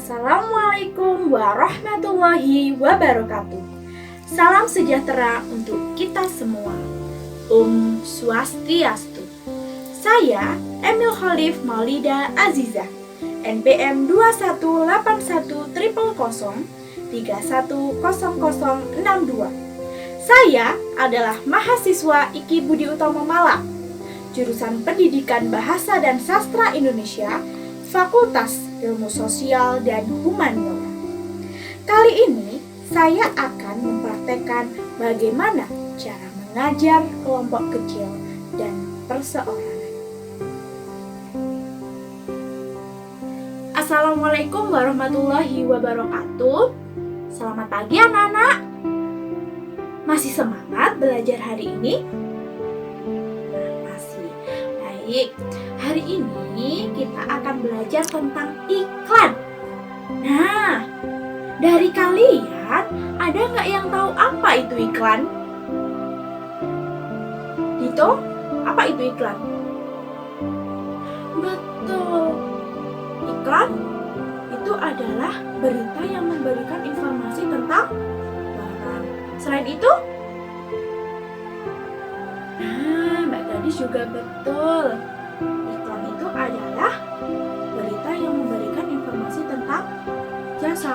Assalamualaikum warahmatullahi wabarakatuh. Salam sejahtera untuk kita semua. Om Swastiastu. Saya Emil Khalif Maulida Azizah, NPM 21810003100062. Saya adalah mahasiswa IKI Budi Utomo Malang, jurusan Pendidikan Bahasa dan Sastra Indonesia, Fakultas Ilmu Sosial dan Humaniora. Kali ini saya akan mempraktekkan bagaimana cara mengajar kelompok kecil dan perseorangan. Assalamualaikum warahmatullahi wabarakatuh. Selamat pagi anak-anak. Masih semangat belajar hari ini? Masih. Baik, hari ini kita akan belajar tentang iklan. Nah, dari kalian ada nggak yang tahu apa itu iklan? Dito, apa itu iklan? Betul. Iklan itu adalah berita yang memberikan informasi tentang barang. Selain itu, Mbak Gadis juga betul. Iklan itu adalah berita yang memberikan informasi tentang jasa.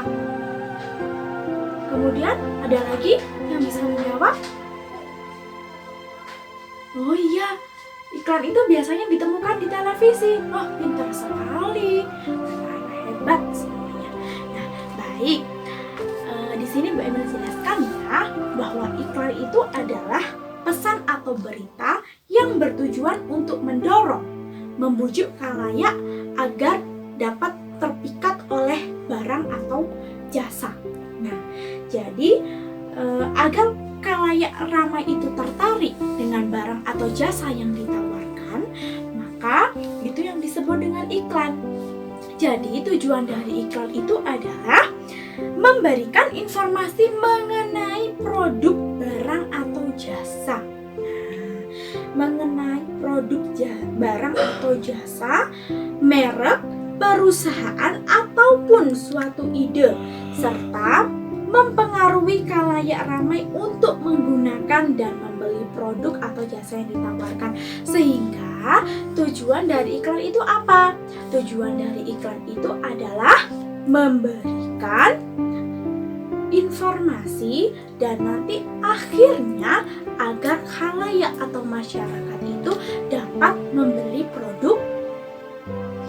Kemudian ada lagi yang bisa menjawab? Oh iya, iklan itu biasanya ditemukan di televisi. Oh, pintar sekali. Hebat semuanya. Nah, baik. Di sini Bu Emil jelaskan ya bahwa iklan itu adalah pesan atau berita yang bertujuan untuk mendorong, membujuk khalayak agar dapat terpikat oleh barang atau jasa. Nah, jadi agar khalayak ramai itu tertarik dengan barang atau jasa yang ditawarkan, maka itu yang disebut dengan iklan. Jadi tujuan dari iklan itu adalah memberikan informasi mengenai produk, barang atau jasa. Nah, mengenai produk, barang atau jasa, merek, perusahaan ataupun suatu ide, serta mempengaruhi khalayak ramai untuk menggunakan dan membeli produk atau jasa yang ditawarkan. Sehingga tujuan dari iklan itu apa? Tujuan dari iklan itu adalah memberikan informasi dan nanti akhirnya agar khalayak atau masyarakat itu dapat membeli produk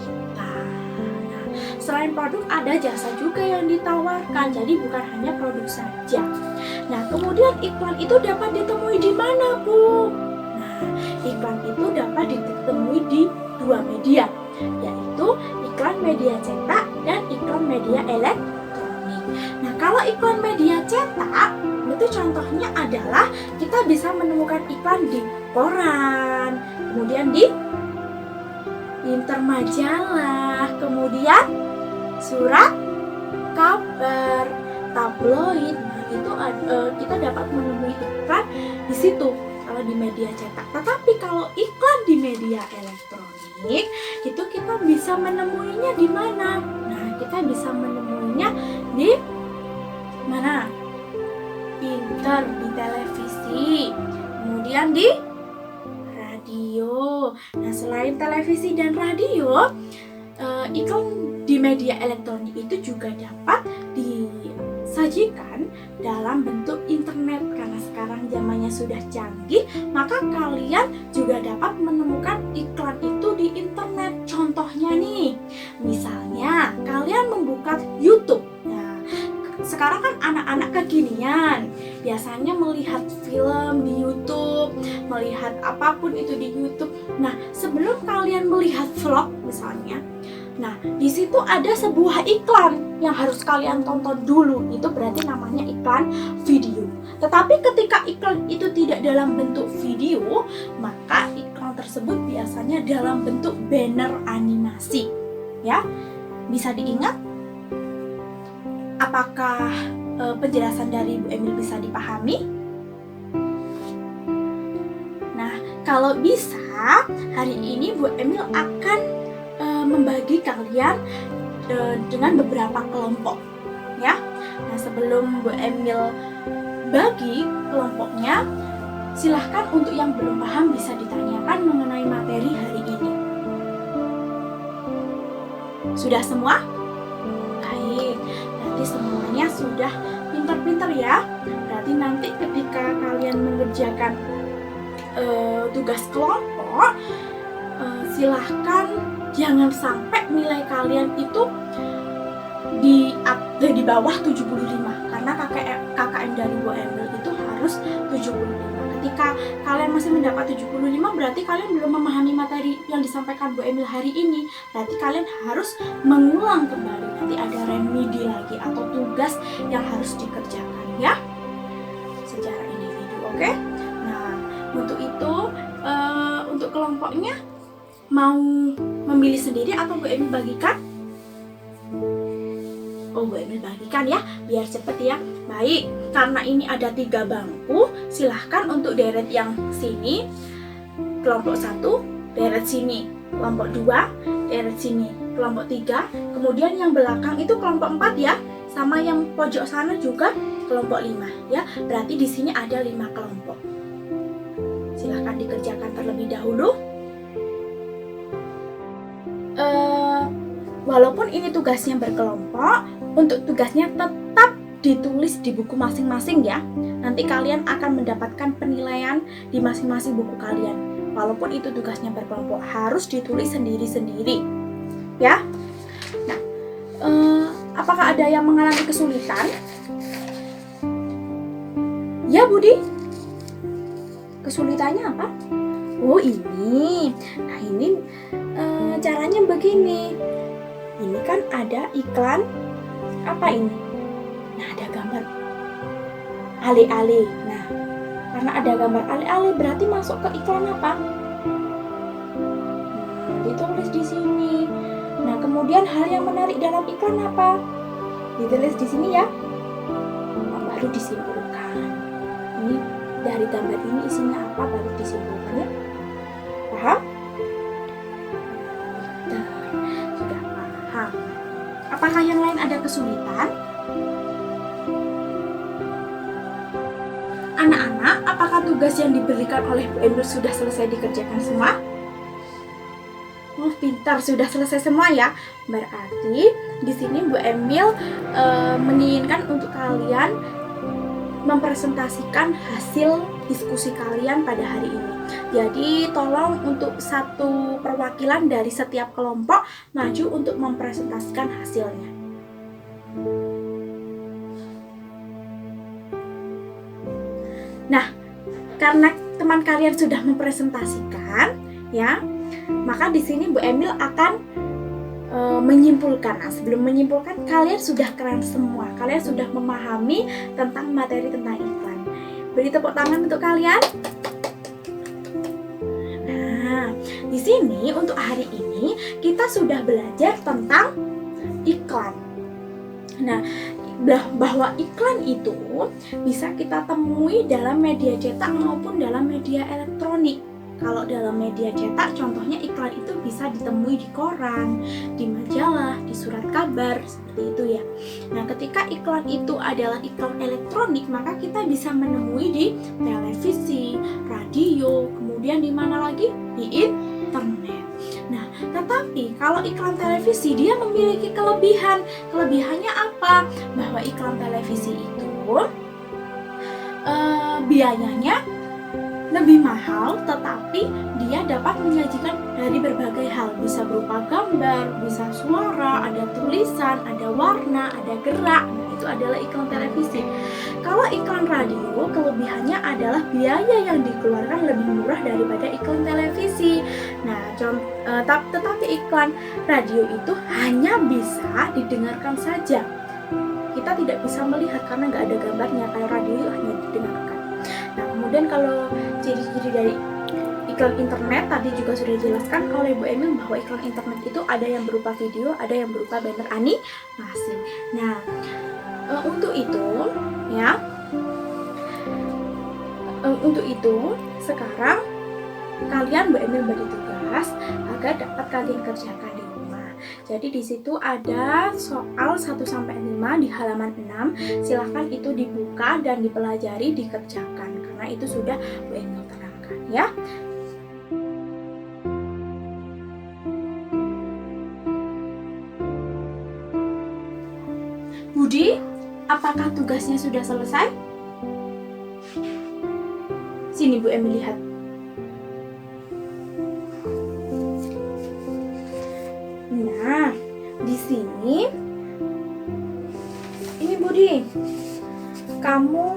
kita. Nah, selain produk ada jasa juga yang ditawarkan, jadi bukan hanya produk saja. Nah, kemudian iklan itu dapat ditemui di mana, Bu? Nah, iklan itu dapat ditemui di dua media, yaitu iklan media cetak dan iklan media elektronik. Nah, kalau iklan media cetak, itu contohnya adalah kita bisa menemukan iklan di koran, kemudian di intermajalah, kemudian surat kabar, tabloid. Nah, itu kita dapat menemui iklan di situ kalau di media cetak. Tetapi kalau iklan di media elektronik, itu kita bisa menemuinya di mana? Nah, kita bisa menemuinya di mana? Di televisi, kemudian di radio. Nah, selain televisi dan radio, iklan di media elektronik itu juga dapat disajikan dalam bentuk internet. Karena sekarang zamannya sudah canggih, maka kalian juga dapat menemukan iklan itu di internet. Contohnya nih, misalnya kalian membuka YouTube. Sekarang kan anak-anak kekinian biasanya melihat film di YouTube, melihat apapun itu di YouTube. Nah, sebelum kalian melihat vlog misalnya, nah di situ ada sebuah iklan yang harus kalian tonton dulu. Itu berarti namanya iklan video. Tetapi ketika iklan itu tidak dalam bentuk video, maka iklan tersebut biasanya dalam bentuk banner animasi. Ya, bisa diingat? Apakah penjelasan dari Bu Emil bisa dipahami? Nah, kalau bisa, hari ini Bu Emil akan membagi kalian dengan beberapa kelompok ya. Nah, sebelum Bu Emil bagi kelompoknya, silahkan untuk yang belum paham bisa ditanyakan mengenai materi hari ini. Sudah semua? Baik, berarti semuanya sudah pintar-pintar ya. Berarti nanti ketika kalian mengerjakan tugas kelompok, silahkan jangan sampai nilai kalian itu di bawah 75, karena KKM dari Bu Emil itu harus 75. Ketika kalian masih mendapat 75, berarti kalian belum memahami materi yang disampaikan Bu Emil hari ini. Berarti kalian harus mengulang kembali. Nanti ada remedi lagi atau tugas yang harus dikerjakan ya, secara individu. Oke? Nah, untuk itu untuk kelompoknya mau memilih sendiri atau Bu Emil bagikan? Oh, Bu Emil bagikan ya, biar cepet ya. Baik, karena ini ada 3 bangku, silahkan untuk deret yang sini, kelompok 1, deret sini, kelompok 2, deret sini, kelompok 3, kemudian yang belakang itu kelompok 4 ya, sama yang pojok sana juga kelompok 5 ya. Berarti di sini ada 5 kelompok. Silahkan dikerjakan terlebih dahulu. Walaupun ini tugasnya berkelompok, untuk tugasnya tetap ditulis di buku masing-masing ya. Nanti kalian akan mendapatkan penilaian di masing-masing buku kalian. Walaupun itu tugasnya berkelompok, harus ditulis sendiri-sendiri ya. Nah, apakah ada yang mengalami kesulitan? Ya Budi, kesulitannya apa? Oh ini, nah ini caranya begini. Ini kan ada iklan, apa ini? Nah, ada gambar ale-ale. Nah, karena ada gambar ale-ale berarti masuk ke iklan apa? Ditulis di sini. Nah, kemudian hal yang menarik dalam iklan apa? Ditulis di sini ya. Nah, baru disimpulkan. Ini dari gambar ini isinya apa baru disimpulkan ya. Paham? Sudah paham. Apakah yang lain ada kesulitan? Anak-anak, apakah tugas yang diberikan oleh Bu Emil sudah selesai dikerjakan semua? Oh, pintar, sudah selesai semua ya. Berarti di sini Bu Emil menginginkan untuk kalian mempresentasikan hasil diskusi kalian pada hari ini. Jadi tolong untuk satu perwakilan dari setiap kelompok maju untuk mempresentasikan hasilnya. Nah, karena teman kalian sudah mempresentasikan, ya, maka di sini Bu Emil akan menyimpulkan. Nah, sebelum menyimpulkan, kalian sudah keren semua. Kalian sudah memahami tentang materi tentang iklan. Beri tepuk tangan untuk kalian. Nah, di sini untuk hari ini kita sudah belajar tentang iklan. Nah, bahwa iklan itu bisa kita temui dalam media cetak maupun dalam media elektronik. Kalau dalam media cetak, contohnya iklan itu bisa ditemui di koran, di majalah, di surat kabar, seperti itu ya. Nah, ketika iklan itu adalah iklan elektronik, maka kita bisa menemui di televisi, radio, kemudian di mana lagi? Di internet. Nah, tetapi kalau iklan televisi, dia memiliki kelebihan. Kelebihannya apa? Bahwa iklan televisi itu biayanya lebih mahal, tetapi dia dapat menyajikan dari berbagai hal. Bisa berupa gambar, bisa suara, ada tulisan, ada warna, ada gerak. Nah, itu adalah iklan televisi. Kalau iklan radio, kelebihannya adalah biaya yang dikeluarkan lebih murah daripada iklan televisi. Nah, tetapi iklan radio itu hanya bisa didengarkan saja. Kita tidak bisa melihat karena nggak ada gambarnya. Kalau radio hanya didengarkan. Nah, kemudian kalau ciri-ciri dari iklan internet tadi juga sudah dijelaskan oleh Bu Emil bahwa iklan internet itu ada yang berupa video, ada yang berupa banner animasi. Nah, untuk itu ya, untuk itu sekarang kalian Bu Emil beri tugas agar dapat kalian kerjakan di rumah. Jadi di situ ada soal 1 sampai 5 di halaman 6. Silahkan itu dibuka dan dipelajari, dikerjakan karena itu sudah Bu Engel terangkan ya. Budi, apakah tugasnya sudah selesai? Sini Bu Emi lihat. Nah, di sini ini Budi, kamu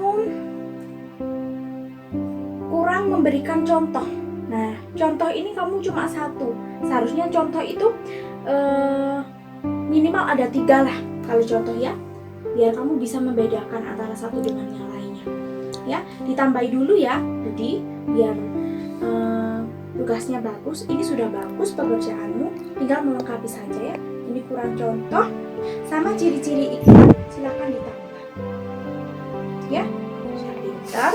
kurang memberikan contoh. Nah, contoh ini kamu cuma 1. Seharusnya contoh itu minimal ada 3 lah kalau contoh ya, biar kamu bisa membedakan antara satu dengan yang lainnya. Ya, ditambahi dulu ya Budi, biar tugasnya bagus. Ini sudah bagus pekerjaanmu, tinggal melengkapi saja ya. Ini kurang contoh sama ciri-ciri iklan, silakan ditambah ya. Sudah pintar.